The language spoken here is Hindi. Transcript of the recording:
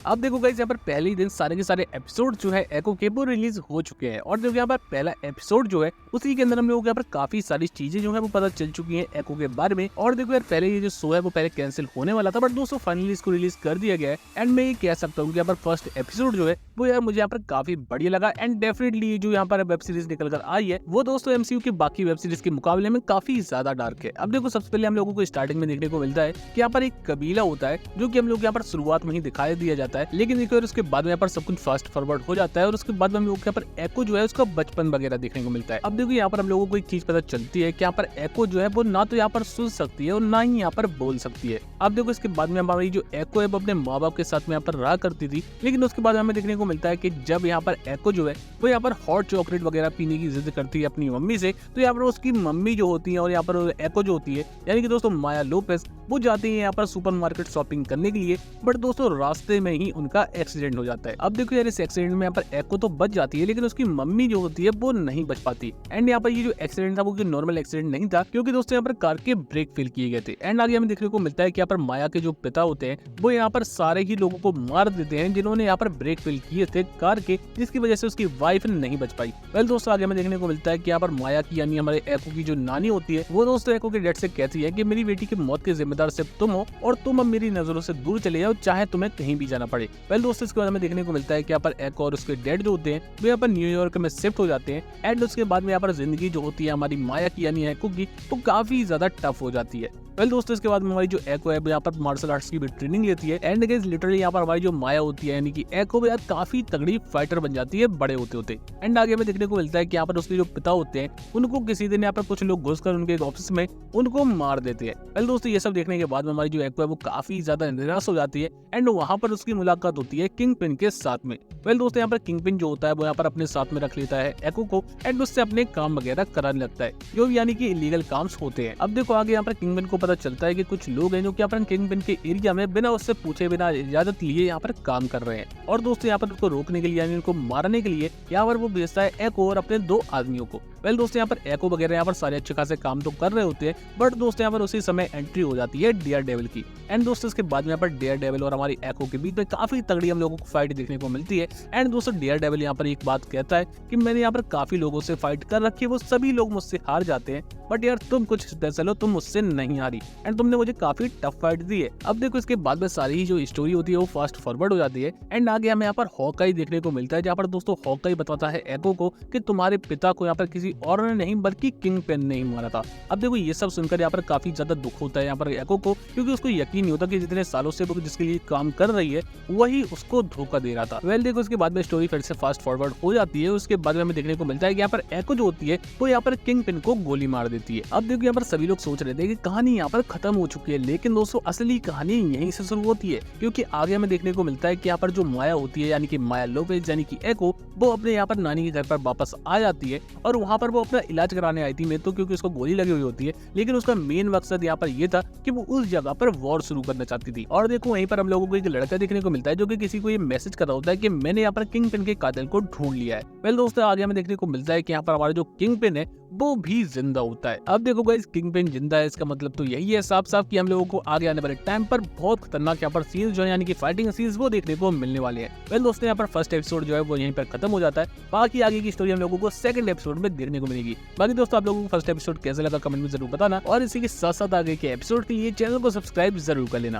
अब देखो गाइस, यहाँ पर पहले ही दिन सारे के सारे एपिसोड जो है एको के वो रिलीज हो चुके हैं। और देखो यहाँ पर पहला एपिसोड जो है उसी के अंदर हम लोगों को यहाँ पर काफी सारी चीजें जो है वो पता चल चुकी हैं एको के बारे में। और देखो यार, पहले ये जो शो है वो पहले कैंसिल होने वाला था, बट दोस्तों फाइनली इसको रिलीज कर दिया गया है। एंड मैं ये कह सकता हूँ कि यहाँ पर फर्स्ट एपिसोड जो है वो यार मुझे यहाँ पर काफी बढ़िया लगा। एंड डेफिनेटली जो यहाँ पर वेब सीरीज निकल कर आई है वो दोस्तों एमसीयू के बाकी वेब सीरीज के मुकाबले में काफी ज्यादा डार्क है। अब देखो, सबसे पहले हम लोगों को स्टार्टिंग में देखने को मिलता है कि यहाँ पर एक कबीला होता है जो कि हम लोग यहाँ पर शुरुआत में ही दिखाई दिया जाता है। लेकिन देखो उसके बाद में यहाँ पर सब कुछ फास्ट फॉरवर्ड हो जाता है और उसके बाद में हम लोग यहाँ पर एको जो है उसका बचपन वगैरह देखने को मिलता है। अब देखो यहाँ पर हम लोगों को एक चीज पता चलती है कि यहाँ पर एको जो है वो ना तो यहाँ पर सुन सकती है और ना ही यहाँ पर बोल सकती है। अब देखो इसके बाद में हमारी जो एको है वो अपने माँ बाप के साथ में यहाँ पर रहा करती थी। लेकिन उसके बाद हमें देखने को मिलता है कि जब यहाँ पर एको जो है वो यहाँ पर हॉट चॉकलेट वगैरह पीने की जिद करती है अपनी मम्मी से, तो यहाँ पर उसकी मम्मी जो होती है और यहाँ पर एको जो होती है यानी कि दोस्तों माया लोपेस, वो जाती है यहाँ पर सुपरमार्केट शॉपिंग करने के लिए। बट दोस्तों रास्ते में ही उनका एक्सीडेंट हो जाता है। अब देखो यार, इस एक्सीडेंट में यहाँ पर एको तो बच जाती है लेकिन उसकी मम्मी जो होती है वो नहीं बच पाती। एंड यहाँ पर ये जो एक्सीडेंट था वो नॉर्मल एक्सीडेंट नहीं था, क्योंकि दोस्तों यहाँ पर कार के ब्रेक फेल किए गए थे। एंड आगे हमें देखने को मिलता है कि यहाँ पर माया के जो पिता होते हैं वो यहाँ पर सारे ही लोगों को मार देते हैं जिन्होंने यहाँ पर ब्रेक फेल किए थे कार के, जिसकी वजह से उसकी वाइफ नहीं बच पाई। वेल दोस्तों, आगे हमें देखने को मिलता है कि यहाँ पर माया की यानी हमारे एको की जो नानी होती है वो दोस्तों एको के डैड से कहती है कि मेरी बेटी की मौत के जिम्मेदार सिर्फ तुम हो और तुम अब मेरी नजरों से दूर चले जाओ, चाहे तुम्हें कहीं भी जाना पड़े। वेल दोस्तों, इसके बाद हमें देखने को मिलता है कि यहाँ पर एको और उसके डैड जो होते हैं वो यहाँ पर न्यूयॉर्क में शिफ्ट हो जाते हैं। एंड उसके बाद में यहाँ पर जिंदगी जो होती है हमारी माया की यानी एको की वो काफी ज्यादा टफ हो जाती है। वेल दोस्तों, इसके बाद में हमारी जो एको है यहाँ पर मार्शल आर्ट्स की भी ट्रेनिंग लेती है। एंड गाइस लिटरली यहाँ पर हमारी जो माया होती है यानी कि एको यार काफी तगड़ी फाइटर बन जाती है बड़े होते होते। एंड आगे हमें देखने को मिलता है कि यहाँ पर उसके जो पिता होते हैं उनको किसी दिन यहाँ पर कुछ लोग घुसकर उनके ऑफिस में उनको मार देते हैं। वेल दोस्तों, ये सब देखने के बाद में हमारी जो एको है वो काफी ज्यादा निराश हो जाती है। एंड वहाँ पर उसकी मुलाकात होती है किंग पिन के साथ में। वेल दोस्तों, यहाँ पर किंग पिन जो होता है वो यहाँ पर अपने साथ में रख लेता है एको को एंड उससे अपने काम वगैरह कराने लगता है जो यानी कि इलीगल काम होते हैं। अब देखो आगे यहाँ पर किंग पिन को पता चलता है कि कुछ लोग हैं जो कि यहाँ पर किंग पिन के एरिया में बिना उससे पूछे बिना इजाजत लिए यहाँ पर काम कर रहे हैं। और दोस्तों यहाँ पर उसको रोकने के लिए यानी उनको मारने के लिए यहाँ पर वो भेजता है एको और अपने 2 आदमियों को। वेल दोस्तों, यहाँ पर एको वगैरह यहाँ पर सारे अच्छे खासे काम तो कर रहे होते हैं, बट दोस्तों यहाँ पर उसी समय एंट्री हो जाती है डेयर डेविल की। एंड दोस्तों इसके बाद में यहाँ पर डेयर डेविल और हमारी एको के बीच में काफी तगड़ी हम लोगों को फाइट देखने को मिलती है। एंड दोस्तों डेयर डेविल यहाँ पर एक बात कहता है कि मैंने यहाँ पर काफी लोगों से फाइट कर रखी है, वो सभी लोग मुझसे हार जाते हैं, बट यार तुम कुछ चलो तुम मुझसे नहीं हारी एंड तुमने मुझे काफी टफ फाइट दी है। अब देखो इसके बाद में सारी ही जो स्टोरी होती है वो फास्ट फॉरवर्ड हो जाती है। एंड आगे हमें यहाँ पर हॉकाई देखने को मिलता है जहाँ पर दोस्तों हॉकाई बताता है एको को कि तुम्हारे पिता को यहाँ पर किसी और ने नहीं बल्कि किंग पेन ने ही मारा था। अब देखो ये सब सुनकर यहाँ पर काफी ज्यादा दुख होता है यहाँ पर एको को, क्योंकि उसको यकीन नहीं होता कि जितने सालों से वो जिसके लिए काम कर रही है वही उसको धोखा दे रहा था। वेल देखो उसके बाद में स्टोरी फिर से फास्ट फॉरवर्ड हो जाती है। उसके बाद में हमें देखने को मिलता है कि यहाँ पर एको जो होती है वो यहाँ पर किंग पिन को गोली मार देती है। अब देखो यहाँ पर सभी लोग सोच रहे थे कि कहानी यहाँ पर खत्म हो चुकी है, लेकिन दोस्तों असली कहानी यहीं से शुरू होती है, क्योंकि आगे हमें देखने को मिलता है कि यहाँ पर जो माया होती है यानी कि माया लोपेज यानी कि एको वो अपने यहाँ पर नानी के घर पर वापस आ जाती है और वहाँ पर वो अपना इलाज कराने आई थी में तो क्योंकि उसको गोली लगी हुई होती है, लेकिन उसका मेन मकसद यहाँ पर ये था कि वो उस जगह पर वॉर शुरू करना चाहती थी। और देखो वहीं पर हम लोगों को एक लड़का देखने को मिलता है जो कि किसी को ये मैसेज कर रहा होता है कि मैंने यहाँ पर किंग पिन के कातिल को ढूंढ लिया है। वेल दोस्तों, आगे हमें देखने को मिलता है कि यहाँ पर हमारा जो किंग पिन है वो भी जिंदा होता है। अब देखो गाइस, किंग पिन जिंदा है इसका मतलब तो यही है साफ साफ कि हम लोगों को आगे आने वाले टाइम पर बहुत खतरनाक यहाँ पर सीन्स जो है यानी कि फाइटिंग सीन्स वो देखने को मिलने वाले हैं। वेल दोस्तों, यहाँ पर फर्स्ट एपिसोड जो है वो यहीं पर खत्म हो जाता है। बाकी आगे की स्टोरी हम लोगों को सेकंड एपिसोड में देखने को मिलेगी। बाकी दोस्तों आप लोगों को फर्स्ट एपिसोड कैसा लगा कमेंट में जरूर बताना और इसी के साथ साथ आगे के एपिसोड के लिए चैनल को सब्सक्राइब जरूर कर लेना।